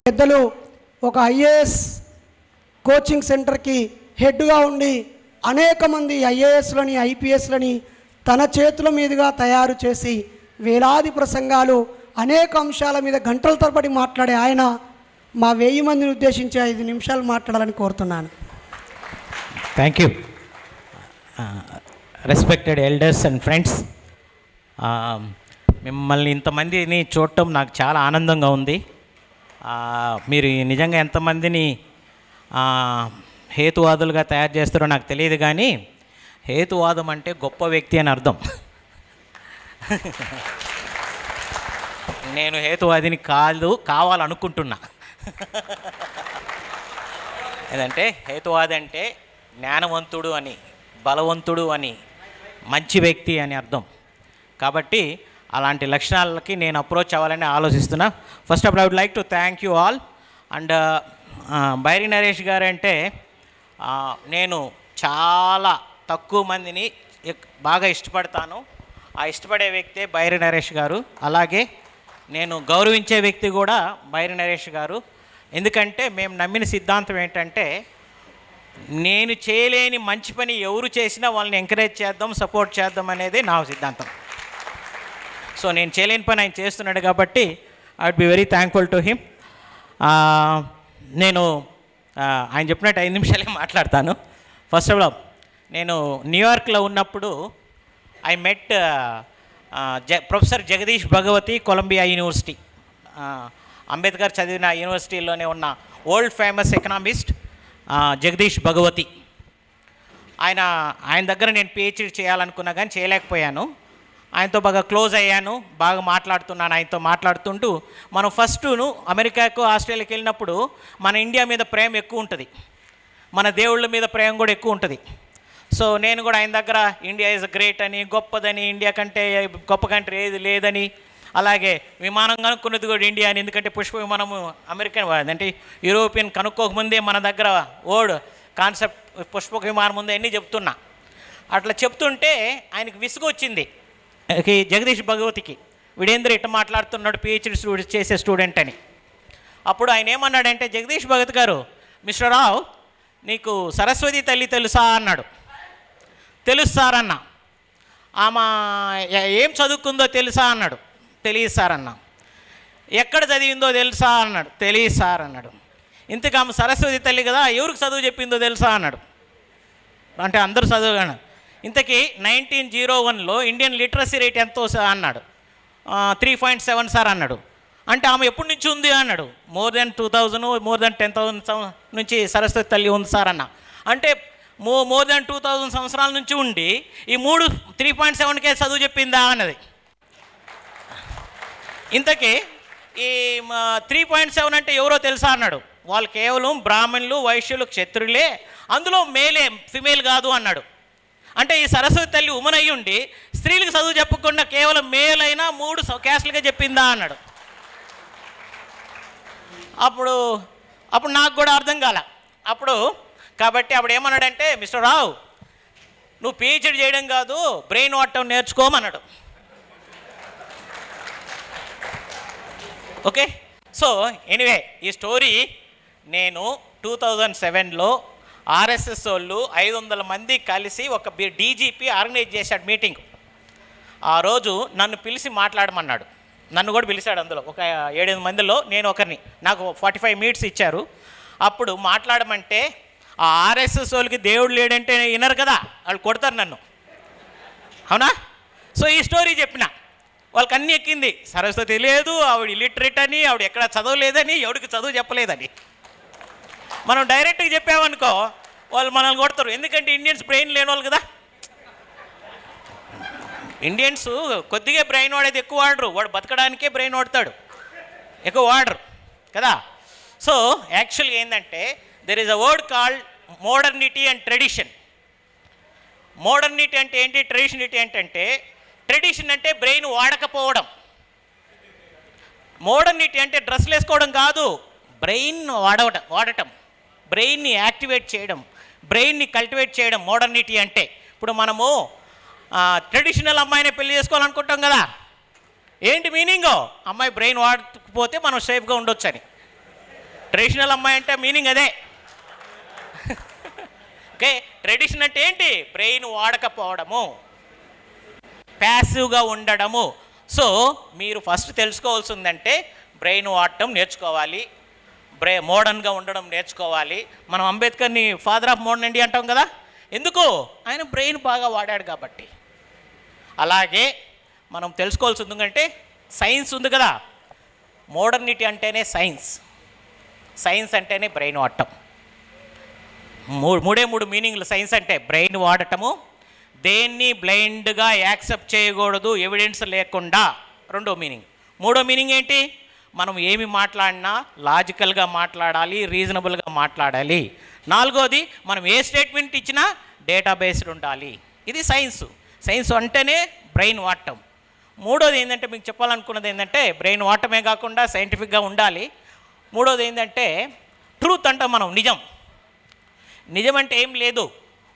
పెద్దలు ఒక IAS coaching సెంటర్కి హెడ్గా ఉండి అనేక మంది ఐఏఎస్లని ఐపీఎస్లని తన చేతుల మీదుగా తయారు చేసి వేలాది ప్రసంగాలు అనేక అంశాల మీద గంటల తరబడి మాట్లాడే ఆయన మా 1000 మందిని ఉద్దేశించి 5 నిమిషాలు మాట్లాడాలని కోరుతున్నాను. Thank you. Respected elders and friends, మిమ్మల్ని ఇంతమందిని చూడటం నాకు చాలా ఆనందంగా ఉంది. మీరు నిజంగా ఎంతమందిని హేతువాదులుగా తయారు చేస్తారో నాకు తెలియదు, కానీ హేతువాదం అంటే గొప్ప వ్యక్తి అని అర్థం. నేను హేతువాదిని కావాలనుకుంటున్నా. ఏదంటే హేతువాది అంటే జ్ఞానవంతుడు అని, బలవంతుడు అని, మంచి వ్యక్తి అని అర్థం. కాబట్టి అలాంటి లక్షణాలకి నేను అప్రోచ్ అవ్వాలని ఆలోచిస్తున్నా. First of all I would like to thank you all. And Bairi Naresh garu అంటే నేను చాలా తక్కువ మందిని బాగా ఇష్టపడతాను. ఆ ఇష్టపడే వ్యక్తే బైరి నరేష్ గారు. అలాగే నేను గౌరవించే వ్యక్తి కూడా బైరి నరేష్ గారు. ఎందుకంటే మేము నమ్మిన సిద్ధాంతం ఏంటంటే, నేను చేయలేని మంచి పని ఎవరు చేసినా వాళ్ళని ఎంకరేజ్ చేద్దాం, సపోర్ట్ చేద్దాం అనేది నా సిద్ధాంతం. సో నేను చేయలేని పని ఆయన చేస్తున్నాడు కాబట్టి I would be very thankful to him. నేను ఆయన చెప్పినట్టు 5 నిమిషాలే మాట్లాడతాను. ఫస్ట్ ఆఫ్ ఆల్ నేను న్యూయార్క్లో ఉన్నప్పుడు I met professor Jagdish Bhagwati, Columbia university, Ambedkar చదివిన యూనివర్సిటీలోనే ఉన్న world famous economist Jagdish Bhagwati. ఆయన దగ్గర నేను పిహెచ్డీ చేయాలనుకున్నా కానీ చేయలేకపోయాను. ఆయనతో బాగా క్లోజ్ అయ్యాను, బాగా మాట్లాడుతున్నాను. ఆయనతో మాట్లాడుతుంటూ మనం ఫస్టును అమెరికాకు ఆస్ట్రేలియాకి వెళ్ళినప్పుడు మన ఇండియా మీద ప్రేమ ఎక్కువ ఉంటుంది, మన దేవుళ్ళ మీద ప్రేమ కూడా ఎక్కువ ఉంటుంది. సో నేను కూడా ఆయన దగ్గర ఇండియా ఈజ్ గ్రేట్ అని, గొప్పదని, ఇండియా కంటే గొప్ప కంట్రీ ఏది లేదని, అలాగే విమానం కనుక్కున్నది కూడా ఇండియా అని, ఎందుకంటే పుష్ప విమానము అమెరికన్ అంటే యూరోపియన్ కనుక్కోకముందే మన దగ్గర కాన్సెప్ట్ పుష్పక విమానం ఉంది అన్నీ చెప్తున్నా. అట్లా చెప్తుంటే ఆయనకు విసుగు వచ్చింది జగదీష్ భగవతికి, వీడేంద్ర ఇట్లా మాట్లాడుతున్నాడు పిహెచ్డీ చేసే స్టూడెంట్ అని. అప్పుడు ఆయన ఏమన్నాడంటే, జగదీష్ భగత్ గారు, మిస్టర్ రావు నీకు సరస్వతి తల్లి తెలుసా అన్నాడు. తెలుసు సార్ అన్న. ఆమె ఏం చదువుకుందో తెలుసా అన్నాడు. తెలియదు సార్ అన్న. ఎక్కడ చదివిందో తెలుసా అన్నాడు. తెలియదు సార్ అన్నాడు. ఇంతకు ఆమె సరస్వతి తల్లి కదా, ఎవరికి చదువు చెప్పిందో తెలుసా అన్నాడు. అంటే అందరూ చదువు అన్నాడు. ఇంతకీ 1901లో ఇండియన్ లిటరసీ రేట్ ఎంతో అన్నాడు. 3.7 సార్ అన్నాడు. అంటే ఆమె ఎప్పటి నుంచి ఉంది అన్నాడు. మోర్ దెన్ 2000, మోర్ దెన్ 10,000 నుంచి సరస్వతి తల్లి ఉంది సార్ అన్న. అంటే మోర్ దెన్ 2000 సంవత్సరాల నుంచి ఉండి ఈ 3.7కే చదువు చెప్పిందా అన్నది. ఇంతకీ ఈ 3.7 అంటే ఎవరో తెలుసా అన్నాడు. వాళ్ళు కేవలం బ్రాహ్మణులు, వైశ్యులు, క్షత్రులే, అందులో మేలే, ఫిమేల్ కాదు అన్నాడు. అంటే ఈ సరస్వతి తల్లి ఉమెన్ అయ్యి ఉండి స్త్రీలకు చదువు చెప్పకుండా కేవలం మేల్ అయినా 3 క్యాస్ట్లుగా చెప్పిందా అన్నాడు. అప్పుడు నాకు కూడా అర్థం కాల. కాబట్టి అప్పుడు ఏమన్నాడంటే, మిస్టర్ రావు నువ్వు పిహెచ్డీ చేయడం కాదు, బ్రెయిన్ వాడటం నేర్చుకోమన్నాడు. ఓకే. సో ఎనీవే ఈ స్టోరీ నేను 2007లో ఆర్ఎస్ఎస్ వాళ్ళు 500 మంది కలిసి ఒక డీజీపీ ఆర్గనైజ్ చేశాడు మీటింగ్. ఆ రోజు నన్ను పిలిచి మాట్లాడమన్నాడు. నన్ను కూడా పిలిచాడు. అందులో ఒక 7-8 మందిలో నేను ఒకరిని. నాకు 45 మినిట్స్ ఇచ్చారు. అప్పుడు మాట్లాడమంటే ఆ ఆర్ఎస్ఎస్ వాళ్ళకి దేవుడు లేడంటే వినరు కదా, వాళ్ళు కొడతారు నన్ను, అవునా? సో ఈ స్టోరీ చెప్పిన వాళ్ళకి అన్నీ ఎక్కింది. సరస్వతి లేదు, ఆవిడ ఇలిటరేట్ అని, ఆవిడ ఎక్కడ చదవలేదని, ఎవరికి చదువు చెప్పలేదని. మనం డైరెక్ట్గా చెప్పామనుకో వాళ్ళు మనల్ని కొడతారు. ఎందుకంటే ఇండియన్స్ బ్రెయిన్ లేని వాళ్ళు కదా. ఇండియన్స్ కొద్దిగా బ్రెయిన్ వాడేది ఎక్కువ వాడరు. వాడు బతకడానికే బ్రెయిన్ వాడతాడు, ఎక్కువ వాడరు కదా. సో యాక్చువల్గా ఏంటంటే there is a word called modernity and tradition. Modernity అంటే ఏంటి, ట్రెడిషనిటీ అంటే ట్రెడిషన్ అంటే బ్రెయిన్ వాడకపోవడం. మోడర్నిటీ అంటే డ్రెస్లు వేసుకోవడం కాదు, బ్రెయిన్ వాడటం, బ్రెయిన్ని యాక్టివేట్ చేయడం, బ్రెయిన్ని కల్టివేట్ చేయడం మోడర్నిటీ అంటే. ఇప్పుడు మనము ట్రెడిషనల్ అమ్మాయిని పెళ్లి చేసుకోవాలనుకుంటాం కదా, ఏంటి మీనింగో? అమ్మాయి బ్రెయిన్ వాడకపోతే మనం సేఫ్గా ఉండొచ్చు అని. ట్రెడిషనల్ అమ్మాయి అంటే మీనింగ్ అదే. ఓకే, ట్రెడిషన్ అంటే ఏంటి? బ్రెయిన్ వాడకపోవడము, ప్యాసివ్గా ఉండడము. సో మీరు ఫస్ట్ తెలుసుకోవాల్సిందంటే బ్రెయిన్ వాడటం నేర్చుకోవాలి, మోడర్న్గా ఉండడం నేర్చుకోవాలి. మనం అంబేద్కర్ని ఫాదర్ ఆఫ్ మోడర్న్ ఇండియా అంటాం కదా, ఎందుకు? ఆయన బ్రెయిన్ బాగా వాడాడు కాబట్టి. అలాగే మనం తెలుసుకోవాల్సింది ఎందుకంటే సైన్స్ ఉంది కదా, మోడర్నిటీ అంటేనే సైన్స్, సైన్స్ అంటేనే బ్రెయిన్ వాడటం. మూడు మీనింగ్లు సైన్స్ అంటే: బ్రెయిన్ వాడటము, దేన్ని బ్లైండ్గా యాక్సెప్ట్ చేయకూడదు ఎవిడెన్స్ లేకుండా, రెండో మీనింగ్. మూడో మీనింగ్ ఏంటి? మనం ఏమి మాట్లాడినా లాజికల్గా మాట్లాడాలి, రీజనబుల్గా మాట్లాడాలి. నాలుగోది, మనం ఏ స్టేట్మెంట్ ఇచ్చినా డేటాబేస్డ్ ఉండాలి. ఇది సైన్స్. సైన్స్ అంటేనే బ్రెయిన్ వాడటం. మూడోది ఏంటంటే, మీకు చెప్పాలనుకున్నది ఏంటంటే, బ్రెయిన్ వాడటమే కాకుండా సైంటిఫిక్గా ఉండాలి. మూడోది ఏంటంటే ట్రూత్ అంటాం మనం, నిజం. నిజం అంటే ఏం లేదు,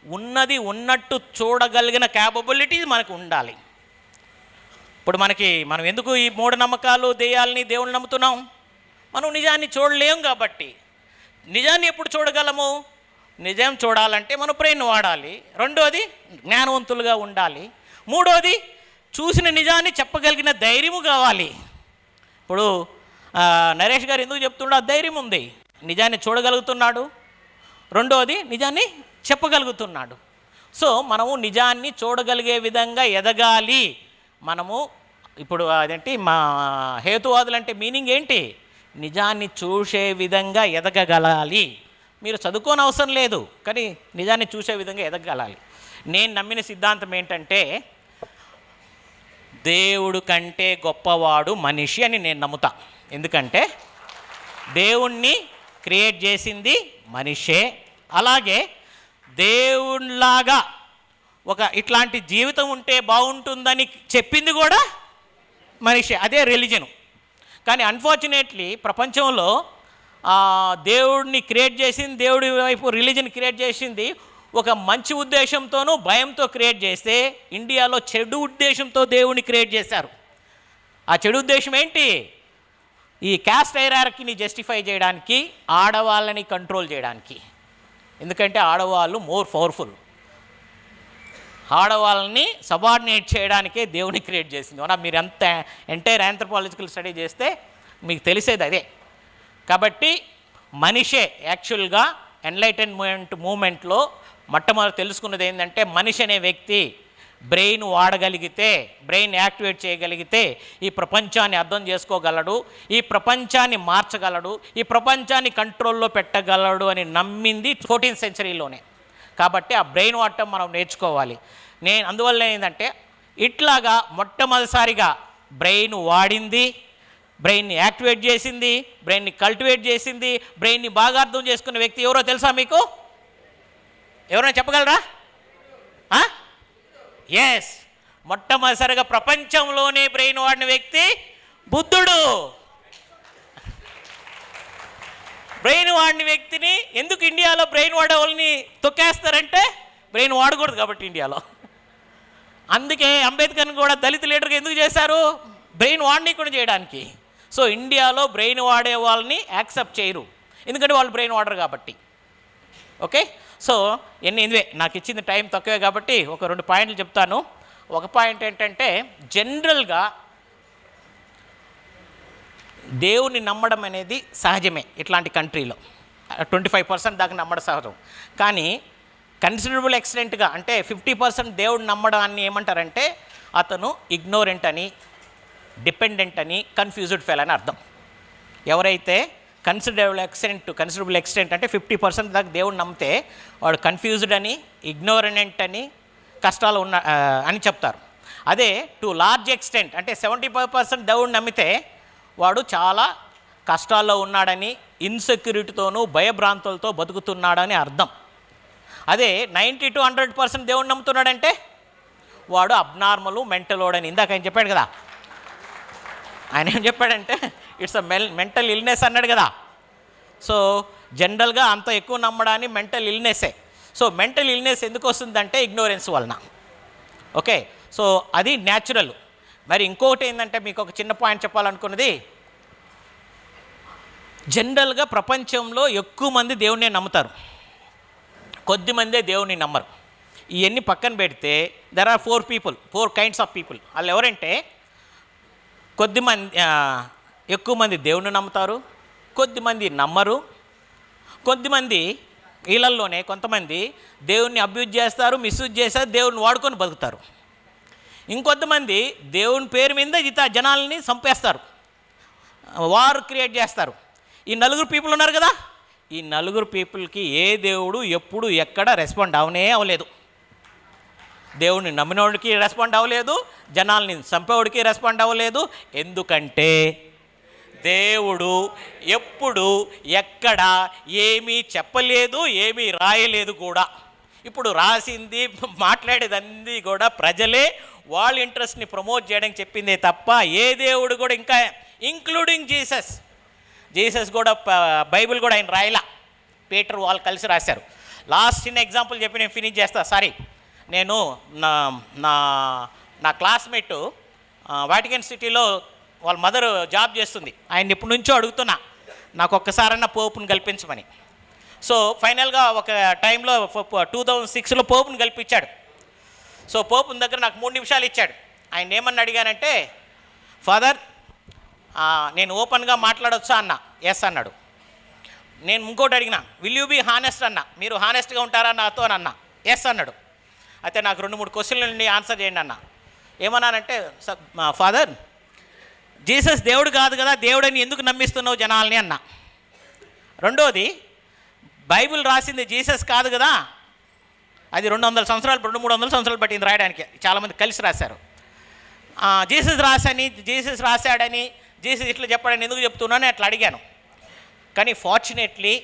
ఉన్నది ఉన్నట్టు చూడగలిగిన క్యాపబిలిటీ మనకు ఉండాలి. ఇప్పుడు మనం ఎందుకు ఈ మూఢనమ్మకాలు, దెయ్యాలని, దేవుని నమ్ముతున్నాం? మనం నిజాన్ని చూడలేం కాబట్టి. నిజాన్ని ఎప్పుడు చూడగలము? నిజం చూడాలంటే మనం బ్రెయిన్ వాడాలి. రెండోది, జ్ఞానవంతులుగా ఉండాలి. మూడోది, చూసిన నిజాన్ని చెప్పగలిగిన ధైర్యము కావాలి. ఇప్పుడు నరేష్ గారు ఎందుకు చెప్తున్నాడు? ధైర్యం ఉంది, నిజాన్ని చూడగలుగుతున్నాడు. రెండోది, నిజాన్ని చెప్పగలుగుతున్నాడు. సో మనము నిజాన్ని చూడగలిగే విధంగా ఎదగాలి. మనము ఇప్పుడు అదేంటి, మా హేతువాదులు అంటే మీనింగ్ ఏంటి? నిజాన్ని చూసే విధంగా ఎదగగలాలి. మీరు చదువుకోని అవసరం లేదు, కానీ నిజాన్ని చూసే విధంగా ఎదగగలాలి. నేను నమ్మిన సిద్ధాంతం ఏంటంటే, దేవుడు కంటే గొప్పవాడు మనిషి అని నేను నమ్ముతా. ఎందుకంటే దేవుణ్ణి క్రియేట్ చేసింది మనిషే, అలాగే దేవునిలాగా ఒక ఇట్లాంటి జీవితం ఉంటే బాగుంటుందని చెప్పింది కూడా మనిషే. అదే రిలీజను. కానీ అన్ఫార్చునేట్లీ ప్రపంచంలో దేవుడిని క్రియేట్ చేసింది, దేవుడి వైపు రిలీజన్ క్రియేట్ చేసింది ఒక మంచి ఉద్దేశంతోనూ భయంతో క్రియేట్ చేస్తే, ఇండియాలో చెడు ఉద్దేశంతో దేవుడిని క్రియేట్ చేశారు. ఆ చెడు ఉద్దేశం ఏంటి? ఈ క్యాస్ట్ హైరార్కీని జస్టిఫై చేయడానికి, ఆడవాళ్ళని కంట్రోల్ చేయడానికి. ఎందుకంటే ఆడవాళ్ళు మోర్ పవర్ఫుల్. ఆడవాళ్ళని సబార్డినేట్ చేయడానికే దేవుని క్రియేట్ చేసింది. అవునా? మీరు అంత ఎంటైర్ ఆంథ్రోపాలజికల్ స్టడీ చేస్తే మీకు తెలిసేది అదే. కాబట్టి మనిషే యాక్చువల్గా ఎన్లైటన్మెంట్ మూమెంట్లో మొట్టమొదటి తెలుసుకున్నది ఏంటంటే, మనిషి అనే వ్యక్తి బ్రెయిన్ వాడగలిగితే, బ్రెయిన్ యాక్టివేట్ చేయగలిగితే ఈ ప్రపంచాన్ని అర్థం చేసుకోగలడు, ఈ ప్రపంచాన్ని మార్చగలడు, ఈ ప్రపంచాన్ని కంట్రోల్లో పెట్టగలడు అని నమ్మింది 14th centuryలోనే. కాబట్టి ఆ బ్రెయిన్ వాడటం మనం నేర్చుకోవాలి. అందువల్ల ఏంటంటే, ఇట్లాగా మొట్టమొదటిసారిగా బ్రెయిన్ వాడింది, బ్రెయిన్ని యాక్టివేట్ చేసింది, బ్రెయిన్ని కల్టివేట్ చేసింది, బ్రెయిన్ని బాగా అర్థం చేసుకున్న వ్యక్తి ఎవరో తెలుసా మీకు? ఎవరైనా చెప్పగలరా? ఎస్, మొట్టమొదటిసారిగా ప్రపంచంలోనే బ్రెయిన్ వాడిన వ్యక్తి బుద్ధుడు. బ్రెయిన్ వాడిన వ్యక్తిని ఎందుకు ఇండియాలో బ్రెయిన్ వాడే వాళ్ళని తొక్కేస్తారంటే, బ్రెయిన్ వాడకూడదు కాబట్టి ఇండియాలో. అందుకే అంబేద్కర్ని కూడా దళిత లీడర్గా ఎందుకు చేశారు? బ్రెయిన్ వాడనీయకుండా చేయడానికి. సో ఇండియాలో బ్రెయిన్ వాడే వాళ్ళని యాక్సెప్ట్ చేయరు, ఎందుకంటే వాళ్ళు బ్రెయిన్ వాడరు కాబట్టి. ఓకే, సో ఎనివే నాకు ఇచ్చింది టైం తక్కువే కాబట్టి ఒక 2 పాయింట్లు చెప్తాను. ఒక పాయింట్ ఏంటంటే, జనరల్గా దేవుని నమ్మడం అనేది సహజమే ఇట్లాంటి కంట్రీలో. 25% దాకా నమ్మడం సహజం. కానీ కన్సిడరబుల్ ఎక్స్టెంట్గా అంటే 50% దేవుడిని నమ్మడాన్ని ఏమంటారంటే, అతను ఇగ్నోరెంట్ అని, డిపెండెంట్ అని, కన్ఫ్యూజ్డ్ ఫెల్ అని అర్థం. ఎవరైతే కన్సిడరబుల్ ఎక్స్టెంట్ అంటే 50% దాకా దేవుడిని నమ్మితే వాడు కన్ఫ్యూజ్డ్ అని, ఇగ్నోరెంట్ అని, కష్టాలు ఉన్న అని చెప్తారు. అదే టు లార్జ్ ఎక్స్టెంట్ అంటే 75% దేవుడిని నమ్మితే వాడు చాలా కష్టాల్లో ఉన్నాడని, ఇన్సెక్యూరిటీతోనూ భయభ్రాంతులతో బతుకుతున్నాడని అర్థం. అదే 90 to 100% దేవుడిని నమ్ముతున్నాడంటే వాడు అబ్నార్మల్, మెంటలోడని ఇందాక ఆయన చెప్పాడు కదా. ఆయన ఏం చెప్పాడంటే, ఇట్స్ అ మెంటల్ ఇల్నెస్ అన్నాడు కదా. సో జనరల్గా అంత ఎక్కువ నమ్మడాన్ని మెంటల్ ఇల్నెస్సే. సో మెంటల్ ఇల్నెస్ ఎందుకు వస్తుందంటే ఇగ్నోరెన్స్ వలన. ఓకే, సో అది న్యాచురల్. మరి ఇంకొకటి ఏంటంటే, మీకు ఒక చిన్న పాయింట్ చెప్పాలనుకున్నది, జనరల్గా ప్రపంచంలో ఎక్కువ మంది దేవుణ్ణి నమ్ముతారు, కొద్దిమందే దేవుణ్ణి నమ్మరు. ఇవన్నీ పక్కన పెడితే there are 4 kinds of people. వాళ్ళు ఎవరంటే ఎక్కువ మంది దేవుణ్ణి నమ్ముతారు, కొద్దిమంది నమ్మరు, కొద్దిమంది వీళ్ళల్లోనే కొంతమంది దేవుణ్ణి అబ్యూజ్ చేస్తారు, మిస్యూజ్ చేస్తారు, దేవుణ్ణి వాడుకొని బతుకుతారు. ఇంకొంతమంది దేవుని పేరు మీద జనాల్ని చంపేస్తారు, వార్ క్రియేట్ చేస్తారు. ఈ 4 పీపుల్ ఉన్నారు కదా, ఈ 4 పీపుల్కి ఏ దేవుడు ఎప్పుడు ఎక్కడ రెస్పాండ్ అవనే అవ్వలేదు. దేవుడిని నమ్మినోడికి రెస్పాండ్ అవ్వలేదు, జనాల్ని చంపేవాడికి రెస్పాండ్ అవ్వలేదు. ఎందుకంటే దేవుడు ఎప్పుడు ఎక్కడ ఏమీ చెప్పలేదు, ఏమీ రాయలేదు కూడా. ఇప్పుడు రాసింది మాట్లాడేదంది కూడా ప్రజలే వాళ్ళ ఇంట్రెస్ట్ని ప్రమోట్ చేయడానికి చెప్పిందే తప్ప ఏ దేవుడు కూడా, ఇంకా ఇంక్లూడింగ్ జీసస్ కూడా బైబిల్ కూడా ఆయన రాయలా, పీటర్ వాళ్ళు కలిసి రాశారు. లాస్ట్ చిన్న ఎగ్జాంపుల్ చెప్పి నేను ఫినిష్ చేస్తా. సారీ, నేను నా క్లాస్మేట్ వాటికన్ సిటీలో వాళ్ళ మదర్ జాబ్ చేస్తుంది. ఆయన ఇప్పటి నుంచో అడుగుతున్నా నాకు ఒక్కసారన్నా పోపుని కల్పించమని. సో ఫైనల్గా ఒక టైంలో 2006లో పోపుని కల్పించాడు. సో పోపుని దగ్గర నాకు 3 నిమిషాలు ఇచ్చాడు. ఆయన ఏమని అడిగానంటే, ఫాదర్ నేను ఓపెన్గా మాట్లాడొచ్చా అన్న. ఎస్ అన్నాడు. నేను ఇంకోటి అడిగినా, విల్ యూ బీ హానెస్ట్ అన్న, మీరు హానెస్ట్గా ఉంటారా నాతో అని అన్న. ఎస్ అన్నాడు. అయితే నాకు 2-3 క్వశ్చన్లని ఆన్సర్ చేయండి అన్న. ఏమన్నానంటే, ఫాదర్ జీసస్ దేవుడు కాదు కదా, దేవుడని ఎందుకు నమ్మిస్తున్నావు జనాల్ని అన్న. రెండోది, బైబిల్ రాసింది జీసస్ కాదు కదా, అది 200 సంవత్సరాలు 200-300 సంవత్సరాలు పట్టింది రాయడానికి, చాలామంది కలిసి రాశారు. జీసస్ రాశాడని జీసస్ ఇట్లా చెప్పాడని ఎందుకు చెప్తున్నాను అట్లా అడిగాను. కానీ ఫార్చునేట్లీ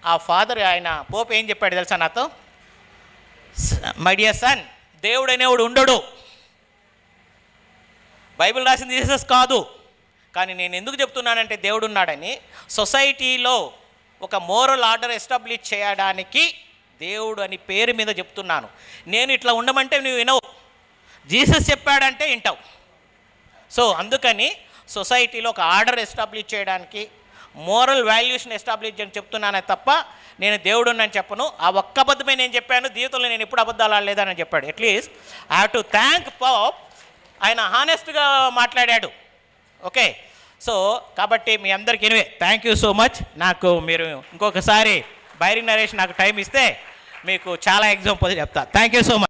ఆ ఫాదర్, ఆయన పోప్ ఏం చెప్పాడు తెలుసా నాతో, మై డియర్ సన్, దేవుడు అనేవాడు ఉండడు, బైబిల్ రాసింది జీసస్ కాదు. కానీ నేను ఎందుకు చెప్తున్నానంటే దేవుడు ఉన్నాడని, సొసైటీలో ఒక మోరల్ ఆర్డర్ ఎస్టాబ్లిష్ చేయడానికి దేవుడు అని పేరు మీద చెప్తున్నాను. నేను ఇట్లా ఉండమంటే నువ్వు వినవు, జీసస్ చెప్పాడంటే వింటావు. సో అందుకని సొసైటీలో ఒక ఆర్డర్ ఎస్టాబ్లిష్ చేయడానికి, మోరల్ వాల్యూస్ని ఎస్టాబ్లిష్ చేయని చెప్తున్నానే తప్ప నేను దేవుడు అని చెప్పను. ఆ ఒక్క అబద్ధమే నేను చెప్పాను, జీవితంలో నేను ఎప్పుడు అబద్ధాలు ఆడలేదని చెప్పాడు. At least I have to thank pop, ఆయన హానెస్ట్గా మాట్లాడాడు. ఓకే, సో కాబట్టి మీ అందరికీ anyway thank you so much. నాకు మీరు ఇంకొకసారి బైరింగ్ నరేష్ నాకు టైం ఇస్తే మీకు చాలా ఎగ్జాంపుల్ చెప్తా. Thank you so much.